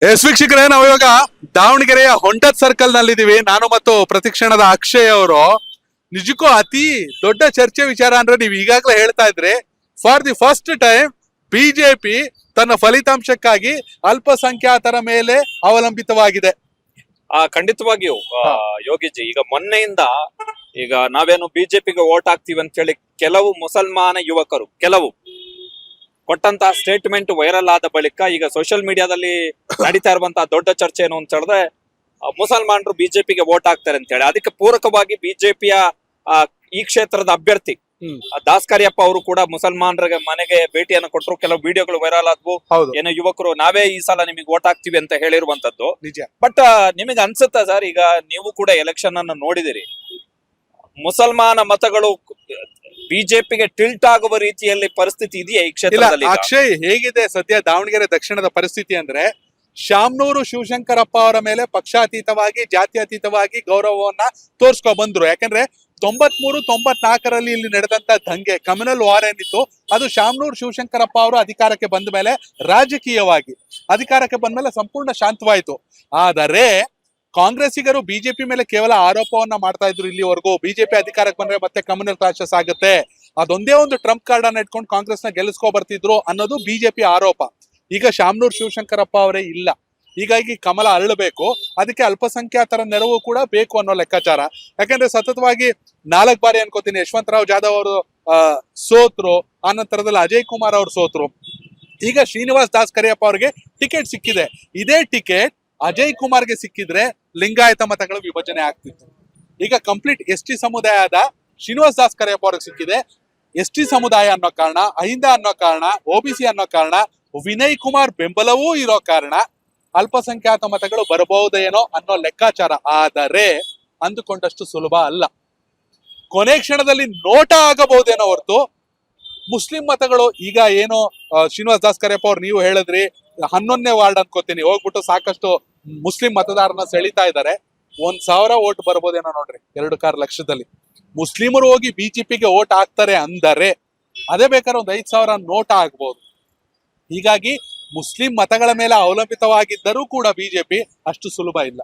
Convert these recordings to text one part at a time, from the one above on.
ವೀಕ್ಷಕರೇ, ನಾವು ಇವಾಗ ದಾವಣಗೆರೆಯ ಹೊಂಟದ್ ಸರ್ಕಲ್ ನಲ್ಲಿದ್ದೀವಿ. ನಾನು ಮತ್ತು ಪ್ರತಿಕ್ಷಣದ ಅಕ್ಷಯ್ ಅವರು. ನಿಜಕ್ಕೂ ಅತಿ ದೊಡ್ಡ ಚರ್ಚೆ ವಿಚಾರ ಅಂದ್ರೆ ನೀವು ಈಗಾಗಲೇ ಹೇಳ್ತಾ ಇದ್ರಿ, for the first time BJP ತನ್ನ ಫಲಿತಾಂಶಕ್ಕಾಗಿ ಅಲ್ಪಸಂಖ್ಯಾತರ ಮೇಲೆ ಅವಲಂಬಿತವಾಗಿದೆ. ಖಂಡಿತವಾಗಿಯೂ ಯೋಗಿಜಿ, ಈಗ ಮೊನ್ನೆಯಿಂದ ಈಗ ನಾವೇನು ಬಿಜೆಪಿಗೆ ವೋಟ್ ಹಾಕ್ತಿವಿ ಅಂತ ಹೇಳಿ ಕೆಲವು ಮುಸಲ್ಮಾನ ಯುವಕರು ಕೊಟ್ಟಂತಹ ಸ್ಟೇಟ್ಮೆಂಟ್ ವೈರಲ್ ಆದ ಬಳಿಕ ಈಗ ಸೋಷಿಯಲ್ ಮೀಡಿಯಾದಲ್ಲಿ ನಡೀತಾ ಇರುವಂತಹ ದೊಡ್ಡ ಚರ್ಚೆ ಏನು ಅಂತ ಹೇಳಿದ್ರೆ, ಮುಸಲ್ಮಾನರು ಬಿಜೆಪಿಗೆ ವೋಟ್ ಹಾಕ್ತಾರೆ ಅಂತ ಹೇಳಿ. ಅದಕ್ಕೆ ಪೂರಕವಾಗಿ ಬಿಜೆಪಿಯ ಈ ಕ್ಷೇತ್ರದ ಅಭ್ಯರ್ಥಿ ದಾಸ್ಕರಿಯಪ್ಪ ಅವರು ಕೂಡ ಮುಸಲ್ಮಾನರಿಗೆ ಮನೆಗೆ ಭೇಟಿಯನ್ನು ಕೊಟ್ಟರು. ಕೆಲವು ವಿಡಿಯೋಗಳು ವೈರಲ್ ಆದ್ವು. ಏನೋ ಯುವಕರು ನಾವೇ ಈ ಸಲ ನಿಮಗೆ ವೋಟ್ ಹಾಕ್ತಿವಿ ಅಂತ ಹೇಳಿರುವಂತದ್ದು ನಿಜ. ಬಟ್ ನಿಮಗೆ ಅನ್ಸುತ್ತಾ ಸರ್, ಈಗ ನೀವು ಕೂಡ ಎಲೆಕ್ಷನ್ ಅನ್ನು ನೋಡಿದಿರಿ, ಮುಸಲ್ಮಾನ ಮತಗಳು ಬಿಜೆಪಿಗೆ ಟಿಲ್ಟ್ ಆಗುವ ರೀತಿಯಲ್ಲಿ ಪರಿಸ್ಥಿತಿ ಇದೆಯಾ ಈ ಕ್ಷೇತ್ರದಲ್ಲಿ? ಅಕ್ಷಯ್, ಹೇಗಿದೆ ಸದ್ಯ ದಾವಣಗೆರೆ ದಕ್ಷಿಣದ ಪರಿಸ್ಥಿತಿ ಅಂದ್ರೆ, ಶಾಮನೂರು ಶಿವಶಂಕರಪ್ಪ ಅವರ ಮೇಲೆ ಪಕ್ಷಾತೀತವಾಗಿ ಜಾತ್ಯತೀತವಾಗಿ ಗೌರವವನ್ನ ತೋರ್ಸ್ಕೊ ಬಂದ್ರು. ಯಾಕಂದ್ರೆ 93-94ರಲ್ಲಿ ಇಲ್ಲಿ ನಡೆದಂತ ದಂಗೆ, ಕಮ್ಯುನಲ್ ವಾರ್ ಏನಿತ್ತು, ಅದು ಶಾಮನೂರು ಶಿವಶಂಕರಪ್ಪ ಅವರು ಅಧಿಕಾರಕ್ಕೆ ಬಂದ ಮೇಲೆ ರಾಜಕೀಯವಾಗಿ ಅಧಿಕಾರಕ್ಕೆ ಬಂದ ಮೇಲೆ ಸಂಪೂರ್ಣ ಶಾಂತವಾಯಿತು. ಆದರೆ ಕಾಂಗ್ರೆಸ್ಸಿಗರು ಬಿಜೆಪಿ ಮೇಲೆ ಕೇವಲ ಆರೋಪವನ್ನ ಮಾಡ್ತಾ ಇದ್ರು ಇಲ್ಲಿವರೆಗೂ. ಬಿಜೆಪಿ ಅಧಿಕಾರಕ್ಕೆ ಬಂದ್ರೆ ಮತ್ತೆ ಕಮ್ಯುನಲ್ ಕ್ಲಾಶಸ್ ಆಗುತ್ತೆ, ಅದೊಂದೇ ಒಂದು ಟ್ರಂಪ್ ಕಾರ್ಡ್ ಅನ್ನ ಇಟ್ಕೊಂಡು ಕಾಂಗ್ರೆಸ್ ನ ಗೆಲ್ಲಿಸ್ಕೊ ಬರ್ತಿದ್ರು ಅನ್ನೋದು ಬಿಜೆಪಿ ಆರೋಪ. ಈಗ ಶಾಮನೂರು ಶಿವಶಂಕರಪ್ಪ ಅವರೇ ಇಲ್ಲ, ಹೀಗಾಗಿ ಕಮಲ ಅರಳಬೇಕು, ಅದಕ್ಕೆ ಅಲ್ಪಸಂಖ್ಯಾತರ ನೆರವು ಕೂಡ ಬೇಕು ಅನ್ನೋ ಲೆಕ್ಕಾಚಾರ. ಯಾಕಂದ್ರೆ ಸತತವಾಗಿ 4 ಬಾರಿ ಅನ್ಕೋತೀನಿ ಯಶವಂತರಾವ್ ಜಾಧವ್ ಅವರು ಸೋತ್ರು, ಆ ನಂತರದಲ್ಲಿ ಅಜಯ್ ಕುಮಾರ್ ಅವರು ಸೋತ್ರು. ಈಗ ಶ್ರೀನಿವಾಸ್ ದಾಸ್ ಕರಿಯಪ್ಪ ಅವರಿಗೆ ಟಿಕೆಟ್ ಸಿಕ್ಕಿದೆ. ಇದೇ ಟಿಕೆಟ್ ಅಜಯ್ ಕುಮಾರ್ಗೆ ಸಿಕ್ಕಿದ್ರೆ ಲಿಂಗಾಯತ ಮತಗಳ ವಿಭಜನೆ ಆಗ್ತಿತ್ತು. ಈಗ ಕಂಪ್ಲೀಟ್ ಎಸ್.ಟಿ ಸಮುದಾಯದ ಶ್ರೀನಿವಾಸ್ ದಾಸ್ ಕರಿಯಪ್ಪ ಅವ್ರಿಗೆ ಸಿಕ್ಕಿದೆ. ಎಸ್.ಟಿ ಸಮುದಾಯ ಅನ್ನೋ ಕಾರಣ, ಅಹಿಂದ ಅನ್ನೋ ಕಾರಣ, ಒಬಿಸಿ ಅನ್ನೋ ಕಾರಣ, ವಿನಯ್ ಕುಮಾರ್ ಬೆಂಬಲವೂ ಇರೋ ಕಾರಣ ಅಲ್ಪಸಂಖ್ಯಾತ ಮತಗಳು ಬರಬಹುದೇನೋ ಅನ್ನೋ ಲೆಕ್ಕಾಚಾರ. ಆದರೆ ಅಂದುಕೊಂಡಷ್ಟು ಸುಲಭ ಅಲ್ಲ. ಕೊನೆ ಕ್ಷಣದಲ್ಲಿ ನೋಟ ಆಗಬಹುದೇನೋ ಹೊರತು ಮುಸ್ಲಿಂ ಮತಗಳು ಈಗ ಏನು ಶ್ರೀನಿವಾಸ್ ದಾಸ್ ಕರಿಯಪ್ಪ ಅವ್ರು ನೀವು ಹೇಳಿದ್ರಿ 11ನೇ ವಾರ್ಡ್ ಅನ್ಕೋತೀನಿ ಹೋಗ್ಬಿಟ್ಟು ಸಾಕಷ್ಟು ಮುಸ್ಲಿಂ ಮತದಾರನ ಸೆಳೀತಾ ಇದ್ದಾರೆ. 1,000 ಓಟ್ ಬರ್ಬೋದೇನೋ ನೋಡ್ರಿ, 2 ಲಕ್ಷದಲ್ಲಿ ಮುಸ್ಲಿಮರು ಹೋಗಿ ಬಿಜೆಪಿಗೆ ಓಟ್ ಹಾಕ್ತಾರೆ ಅಂದರೆ ಅದೇ ಬೇಕಾದ್ರೆ 5,000 ನೋಟ ಆಗ್ಬಹುದು. ಹೀಗಾಗಿ ಮುಸ್ಲಿಂ ಮತಗಳ ಮೇಲೆ ಅವಲಂಬಿತವಾಗಿದ್ದರೂ ಕೂಡ ಬಿಜೆಪಿ ಅಷ್ಟು ಸುಲಭ ಇಲ್ಲ.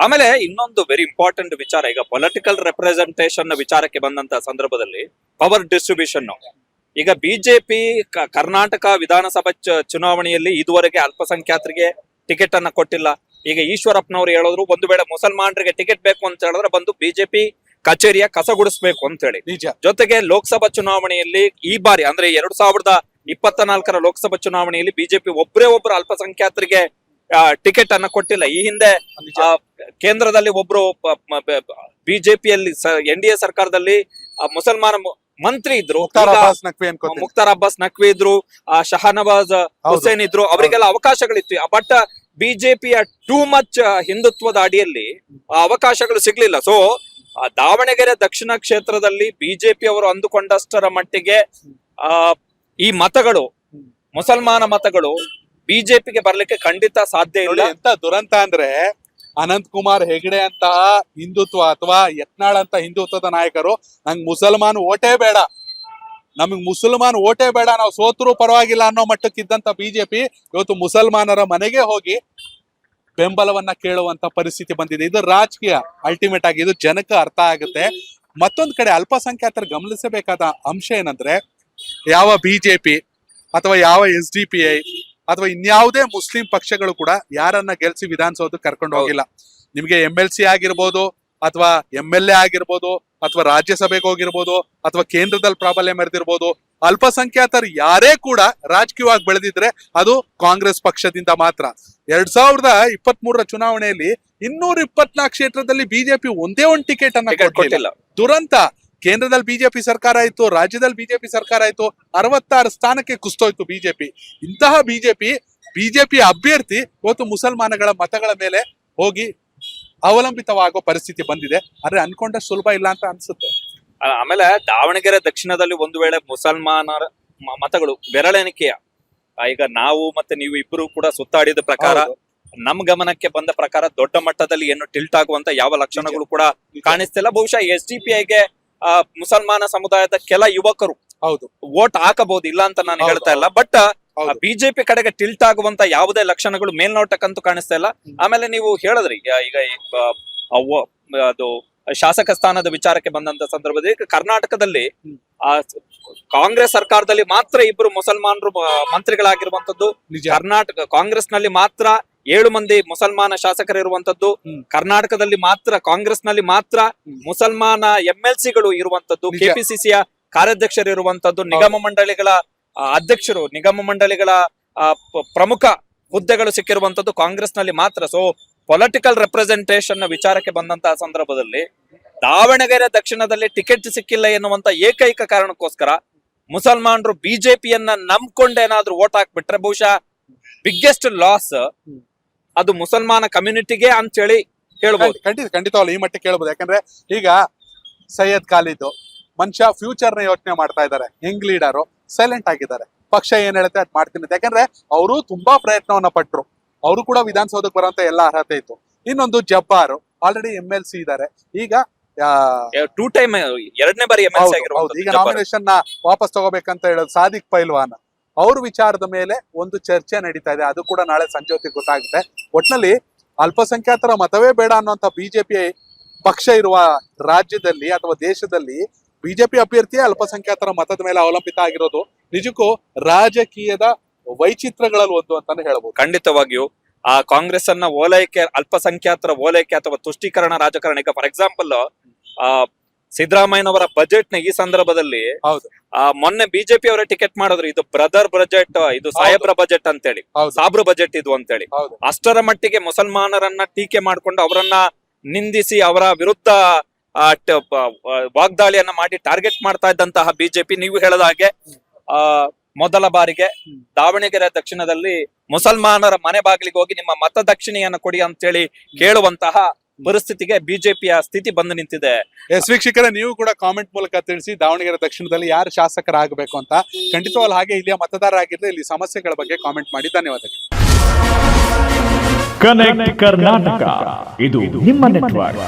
ಆಮೇಲೆ ಇನ್ನೊಂದು ವೆರಿ ಇಂಪಾರ್ಟೆಂಟ್ ವಿಚಾರ, ಈಗ ಪೊಲಿಟಿಕಲ್ ರೆಪ್ರೆಸೆಂಟೇಷನ್ ವಿಚಾರಕ್ಕೆ ಬಂದಂತ ಸಂದರ್ಭದಲ್ಲಿ ಪವರ್ ಡಿಸ್ಟ್ರಿಬ್ಯೂಷನ್, ಈಗ ಬಿಜೆಪಿ ಕರ್ನಾಟಕ ವಿಧಾನಸಭಾ ಚುನಾವಣೆಯಲ್ಲಿ ಇದುವರೆಗೆ ಅಲ್ಪಸಂಖ್ಯಾತರಿಗೆ ಟಿಕೆಟ್ ಅನ್ನ ಕೊಟ್ಟಿಲ್ಲ. ಈಗ ಈಶ್ವರಪ್ಪನವರು ಹೇಳಿದ್ರು, ಒಂದು ವೇಳೆ ಮುಸಲ್ಮಾನರಿಗೆ ಟಿಕೆಟ್ ಬೇಕು ಅಂತ ಹೇಳಿದ್ರೆ ಬಂದು ಬಿಜೆಪಿ ಕಚೇರಿಯ ಕಸಗುಡಿಸ್ಬೇಕು ಅಂತ ಹೇಳಿ. ಜೊತೆಗೆ ಲೋಕಸಭಾ ಚುನಾವಣೆಯಲ್ಲಿ ಈ ಬಾರಿ ಅಂದ್ರೆ 2024ರ ಲೋಕಸಭಾ ಚುನಾವಣೆಯಲ್ಲಿ ಬಿಜೆಪಿ ಒಬ್ರು ಅಲ್ಪಸಂಖ್ಯಾತರಿಗೆ ಟಿಕೆಟ್ ಅನ್ನ ಕೊಟ್ಟಿಲ್ಲ. ಈ ಹಿಂದೆ ಕೇಂದ್ರದಲ್ಲಿ ಒಬ್ರು ಬಿಜೆಪಿಯಲ್ಲಿ NDA ಸರ್ಕಾರದಲ್ಲಿ ಮುಸಲ್ಮಾನ ಮಂತ್ರಿ ಇದ್ರು, ಮುಖ್ತಾರ್ ಅಬ್ಬಾಸ್ ನಖ್ವಿ ಇದ್ರು, ಶಹನವಾಜ್ ಹುಸೇನ್ ಇದ್ರು, ಅವರಿಗೆಲ್ಲ ಅವಕಾಶಗಳಿತ್ತು. ಬಟ್ ಬಿಜೆಪಿಯ ಟೂ ಮಚ್ ಹಿಂದುತ್ವದ ಅಡಿಯಲ್ಲಿ ಅವಕಾಶಗಳು ಸಿಗ್ಲಿಲ್ಲ. ಸೊ ದಾವಣಗೆರೆ ದಕ್ಷಿಣ ಕ್ಷೇತ್ರದಲ್ಲಿ ಬಿಜೆಪಿ ಅವರು ಅಂದುಕೊಂಡಷ್ಟರ ಮಟ್ಟಿಗೆ ಈ ಮತಗಳು, ಮುಸಲ್ಮಾನ ಮತಗಳು ಬಿಜೆಪಿಗೆ ಬರ್ಲಿಕ್ಕೆ ಖಂಡಿತ ಸಾಧ್ಯ ಇಲ್ಲ. ಎಂತ ದುರಂತ ಅಂದ್ರೆ, ಅನಂತ್ ಕುಮಾರ್ ಹೆಗಡೆ ಅಂತಹ ಹಿಂದುತ್ವ ಅಥವಾ ಯತ್ನಾಳ್ ಅಂತ ಹಿಂದುತ್ವದ ನಾಯಕರು ನಂಗೆ ಮುಸಲ್ಮಾನ್ ಓಟೇ ಬೇಡ, ನಮಗ್ ಮುಸಲ್ಮಾನ್ ಓಟೇ ಬೇಡ, ನಾವು ಸೋತರೂ ಪರವಾಗಿಲ್ಲ ಅನ್ನೋ ಮಟ್ಟಕ್ಕಿದ್ದಂತ ಬಿಜೆಪಿ ಇವತ್ತು ಮುಸಲ್ಮಾನರ ಮನೆಗೆ ಹೋಗಿ ಬೆಂಬಲವನ್ನ ಕೇಳುವಂತ ಪರಿಸ್ಥಿತಿ ಬಂದಿದೆ. ಇದು ರಾಜಕೀಯ, ಅಲ್ಟಿಮೇಟ್ ಆಗಿ ಇದು ಜನಕ್ಕೆ ಅರ್ಥ ಆಗುತ್ತೆ. ಮತ್ತೊಂದ್ ಕಡೆ ಅಲ್ಪಸಂಖ್ಯಾತರು ಗಮನಿಸಬೇಕಾದ ಅಂಶ ಏನಂದ್ರೆ, ಯಾವ ಬಿಜೆಪಿ ಅಥವಾ ಯಾವ SDPI ಅಥವಾ ಇನ್ಯಾವುದೇ ಮುಸ್ಲಿಂ ಪಕ್ಷಗಳು ಕೂಡ ಯಾರನ್ನ ಗೆಲ್ಸಿ ವಿಧಾನಸೌಧ ಕರ್ಕೊಂಡು ಹೋಗಿಲ್ಲ. ನಿಮ್ಗೆ MLC ಆಗಿರ್ಬೋದು ಅಥವಾ MLA ಆಗಿರ್ಬೋದು ಅಥವಾ ರಾಜ್ಯಸಭೆಗೆ ಹೋಗಿರ್ಬೋದು ಅಥವಾ ಕೇಂದ್ರದಲ್ಲಿ ಪ್ರಾಬಲ್ಯ ಮೆರೆದಿರ್ಬೋದು, ಅಲ್ಪಸಂಖ್ಯಾತರು ಯಾರೇ ಕೂಡ ರಾಜಕೀಯವಾಗಿ ಬೆಳೆದಿದ್ರೆ ಅದು ಕಾಂಗ್ರೆಸ್ ಪಕ್ಷದಿಂದ ಮಾತ್ರ. 2023ರ ಚುನಾವಣೆಯಲ್ಲಿ 224 ಕ್ಷೇತ್ರದಲ್ಲಿ ಬಿಜೆಪಿ ಒಂದೇ ಒಂದು ಟಿಕೆಟ್ ಅನ್ನ ಕೊಟ್ಟಿಲ್ಲ. ದುರಂತ. ಕೇಂದ್ರದಲ್ಲಿ ಬಿಜೆಪಿ ಸರ್ಕಾರ ಆಯ್ತು, ರಾಜ್ಯದಲ್ಲಿ ಬಿಜೆಪಿ ಸರ್ಕಾರ ಆಯ್ತು, 66 ಸ್ಥಾನಕ್ಕೆ ಕುಸ್ತೋಯ್ತು ಬಿಜೆಪಿ. ಇಂತಹ ಬಿಜೆಪಿ ಅಭ್ಯರ್ಥಿ ಇವತ್ತು ಮುಸಲ್ಮಾನಗಳ ಮತಗಳ ಮೇಲೆ ಹೋಗಿ ಅವಲಂಬಿತವಾಗೋ ಪರಿಸ್ಥಿತಿ ಬಂದಿದೆ. ಆದ್ರೆ ಅನ್ಕೊಂಡ ಸುಲಭ ಇಲ್ಲ ಅಂತ ಅನ್ಸುತ್ತೆ. ಆಮೇಲೆ ದಾವಣಗೆರೆ ದಕ್ಷಿಣದಲ್ಲಿ ಒಂದು ವೇಳೆ ಮುಸಲ್ಮಾನರ ಮತಗಳು ಬೆರಳೆಣಿಕೆಯ, ಈಗ ನಾವು ಮತ್ತೆ ನೀವು ಇಬ್ಬರು ಕೂಡ ಸುತ್ತಾಡಿದ ಪ್ರಕಾರ, ನಮ್ ಗಮನಕ್ಕೆ ಬಂದ ಪ್ರಕಾರ ದೊಡ್ಡ ಮಟ್ಟದಲ್ಲಿ ಏನು ಟಿಲ್ಟ್ ಆಗುವಂತ ಯಾವ ಲಕ್ಷಣಗಳು ಕೂಡ ಕಾಣಿಸ್ತಿಲ್ಲ. ಬಹುಶಃ SDPIಗೆ ಮುಸಲ್ಮಾನ ಸಮುದಾಯದ ಕೆಲ ಯುವಕರು ವೋಟ್ ಹಾಕಬಹುದು, ಇಲ್ಲ ಅಂತ ನಾನು ಹೇಳ್ತಾ ಇಲ್ಲ. ಬಟ್ ಹೌದು. ಬಿಜೆಪಿ ಕಡೆಗೆ ಟಿಲ್ಟ್ ಆಗುವಂತ ಯಾವುದೇ ಲಕ್ಷಣಗಳು ಮೇಲ್ನೋಟಕ್ಕಂತೂ ಕಾಣಿಸ್ತಾ ಇಲ್ಲ. ಆಮೇಲೆ ನೀವು ಹೇಳಿದ್ರಿ ಈಗ ಅದು ಶಾಸಕ ಸ್ಥಾನದ ವಿಚಾರಕ್ಕೆ ಬಂದಂತ ಸಂದರ್ಭದಲ್ಲಿ ಈಗ ಕರ್ನಾಟಕದಲ್ಲಿ ಆ ಕಾಂಗ್ರೆಸ್ ಸರ್ಕಾರದಲ್ಲಿ ಮಾತ್ರ ಇಬ್ರು ಮುಸಲ್ಮಾನರು ಮಂತ್ರಿಗಳಾಗಿರುವಂತದ್ದು. ನಿಜ. ಕರ್ನಾಟಕ ಕಾಂಗ್ರೆಸ್ ನಲ್ಲಿ ಮಾತ್ರ 7 ಮಂದಿ ಮುಸಲ್ಮಾನ ಶಾಸಕರಿರುವಂತದ್ದು. ಕರ್ನಾಟಕದಲ್ಲಿ ಮಾತ್ರ ಕಾಂಗ್ರೆಸ್ ನಲ್ಲಿ ಮಾತ್ರ ಮುಸಲ್ಮಾನ MLC ಗಳು ಇರುವಂತದ್ದು. ನಿಜ. ಕೆಪಿಸಿಸಿಯ ಕಾರ್ಯಾಧ್ಯಕ್ಷರು ಇರುವಂತದ್ದು. ನಿಗಮ ಮಂಡಳಿಗಳ ಅಧ್ಯಕ್ಷರು, ನಿಗಮ ಮಂಡಳಿಗಳ ಪ್ರಮುಖ ಹುದ್ದೆಗಳು ಸಿಕ್ಕಿರುವಂತದ್ದು ಕಾಂಗ್ರೆಸ್ ನಲ್ಲಿ ಮಾತ್ರ. ಸೊ ಪೊಲಿಟಿಕಲ್ ರೆಪ್ರೆಸೆಂಟೇಷನ್ ವಿಚಾರಕ್ಕೆ ಬಂದಂತಹ ಸಂದರ್ಭದಲ್ಲಿ ದಾವಣಗೆರೆ ದಕ್ಷಿಣದಲ್ಲಿ ಟಿಕೆಟ್ ಸಿಕ್ಕಿಲ್ಲ ಎನ್ನುವಂತ ಏಕೈಕ ಕಾರಣಕ್ಕೋಸ್ಕರ ಮುಸಲ್ಮಾನರು ಬಿಜೆಪಿಯನ್ನ ನಂಬ್ಕೊಂಡೇನಾದ್ರೂ ವೋಟ್ ಹಾಕ್ಬಿಟ್ರೆ ಬಹುಶಃ ಬಿಗ್ಗೆಸ್ಟ್ ಲಾಸ್ ಅದು ಮುಸಲ್ಮಾನ ಕಮ್ಯುನಿಟಿಗೆ ಅಂತೇಳಿ ಹೇಳ್ಬೋದು. ಖಂಡಿತವಾಗ್ಲು ಈ ಮಟ್ಟಿಗೆ ಕೇಳ್ಬೋದು. ಯಾಕಂದ್ರೆ ಈಗ ಸೈಯದ್ ಖಾಲಿದ್ ಮನುಷ್ಯ ಫ್ಯೂಚರ್ ನ ಯೋಚನೆ ಮಾಡ್ತಾ ಇದ್ದಾರೆ. ಯಂಗ್ ಲೀಡರು ಸೈಲೆಂಟ್ ಆಗಿದ್ದಾರೆ. ಪಕ್ಷ ಏನ್ ಹೇಳುತ್ತೆ ಅದ್ ಮಾಡ್ತೀನಿ. ಯಾಕಂದ್ರೆ ಅವರು ತುಂಬಾ ಪ್ರಯತ್ನವನ್ನ ಪಟ್ರು. ಅವರು ಕೂಡ ವಿಧಾನಸೌಧಕ್ಕೆ ಬರುವಂತ ಎಲ್ಲ ಅರ್ಹತೆ ಇತ್ತು. ಇನ್ನೊಂದು ಜಬ್ಬಾರು ಆಲ್ರೆಡಿ MLC ಇದ್ದಾರೆ. ಈಗ 2 ಟೈಮ್ 2ನೇ ಬಾರಿ MLC ಆಗಿರುವಂತದ್ದು ಈಗ ನಾಮಿನೇಷನ್ ನ ವಾಪಸ್ ತಗೋಬೇಕಂತ ಹೇಳೋದು ಸಾದಿಕ್ ಪೈಲ್ವಾನ್ ಅವ್ರ ವಿಚಾರದ ಮೇಲೆ ಒಂದು ಚರ್ಚೆ ನಡೀತಾ ಇದೆ. ಅದು ಕೂಡ ನಾಳೆ ಸಂಜೆ ಹೊತ್ತಿಗೆ ಗೊತ್ತಾಗುತ್ತೆ. ಒಟ್ನಲ್ಲಿ ಅಲ್ಪಸಂಖ್ಯಾತರ ಮತವೇ ಬೇಡ ಅನ್ನುವಂತ ಬಿಜೆಪಿ ಪಕ್ಷ ಇರುವ ರಾಜ್ಯದಲ್ಲಿ ಅಥವಾ ದೇಶದಲ್ಲಿ ಬಿಜೆಪಿ ಅಭ್ಯರ್ಥಿಯೇ ಅಲ್ಪಸಂಖ್ಯಾತರ ಮತದ ಮೇಲೆ ಅವಲಂಬಿತ ಆಗಿರೋದು ನಿಜಕ್ಕೂ ರಾಜಕೀಯದ ವೈಚಿತ್ರಗಳಲ್ಲಿ ಒಂದು ಅಂತಾನೆ ಹೇಳ್ಬೋದು. ಖಂಡಿತವಾಗಿಯೂ ಆ ಕಾಂಗ್ರೆಸ್ ಅನ್ನ ಓಲೈಕೆ, ಅಲ್ಪಸಂಖ್ಯಾತರ ಓಲೈಕೆ ಅಥವಾ ತುಷ್ಟೀಕರಣ ರಾಜಕಾರಣ. ಈಗ ಫಾರ್ ಎಕ್ಸಾಂಪಲ್ ಸಿದ್ದರಾಮಯ್ಯನವರ ಬಜೆಟ್ ನ ಈ ಸಂದರ್ಭದಲ್ಲಿ ಹೌದು, ಮೊನ್ನೆ ಬಿಜೆಪಿ ಅವರ ಟಿಕೆಟ್ ಮಾಡಿದ್ರು, ಇದು ಬ್ರದರ್ ಬಜೆಟ್, ಇದು ಸಾಹೇಬ್ರ ಬಜೆಟ್ ಅಂತೇಳಿ, ಹೌದು, ಸಾಬ್ರ ಬಜೆಟ್ ಇದು ಅಂತೇಳಿ. ಹೌದು. ಅಷ್ಟರ ಮಟ್ಟಿಗೆ ಮುಸಲ್ಮಾನರನ್ನ ಟೀಕೆ ಮಾಡ್ಕೊಂಡು ಅವರನ್ನ ನಿಂದಿಸಿ ಅವರ ವಿರುದ್ಧ ವಾಗ್ದಾಳಿಯನ್ನ ಮಾಡಿ ಟಾರ್ಗೆಟ್ ಮಾಡ್ತಾ ಇದ್ದಂತಹ ಬಿಜೆಪಿ ನೀವು ಹೇಳದ ಹಾಗೆ ಮೊದಲ ಬಾರಿಗೆ ದಾವಣಗೆರೆ ದಕ್ಷಿಣದಲ್ಲಿ ಮುಸಲ್ಮಾನರ ಮನೆ ಬಾಗಿಲಿಗೆ ಹೋಗಿ ನಿಮ್ಮ ಮತ ದಕ್ಷಿಣೆಯನ್ನು ಕೊಡಿ ಅಂತೇಳಿ ಕೇಳುವಂತಹ ಪರಿಸ್ಥಿತಿಗೆ ಬಿಜೆಪಿಯ ಸ್ಥಿತಿ ಬಂದು ನಿಂತಿದೆ. ಎಸ್ ವೀಕ್ಷಕರೇ, ನೀವು ಕೂಡ ಕಾಮೆಂಟ್ ಮೂಲಕ ತಿಳಿಸಿ ದಾವಣಗೆರೆ ದಕ್ಷಿಣದಲ್ಲಿ ಯಾರು ಶಾಸಕರಾಗಬೇಕು ಅಂತ. ಖಂಡಿತವಾಗ್ಲೂ ಹಾಗೆ ಇಲ್ಲಿಯ ಮತದಾರರಾಗಿದ್ರೆ ಇಲ್ಲಿ ಸಮಸ್ಯೆಗಳ ಬಗ್ಗೆ ಕಾಮೆಂಟ್ ಮಾಡಿ. ಧನ್ಯವಾದಗಳು. ಕನೆಕ್ಟ್ ಕರ್ನಾಟಕ, ಇದು ನಿಮ್ಮ ನೆಟ್ವರ್ಕ್.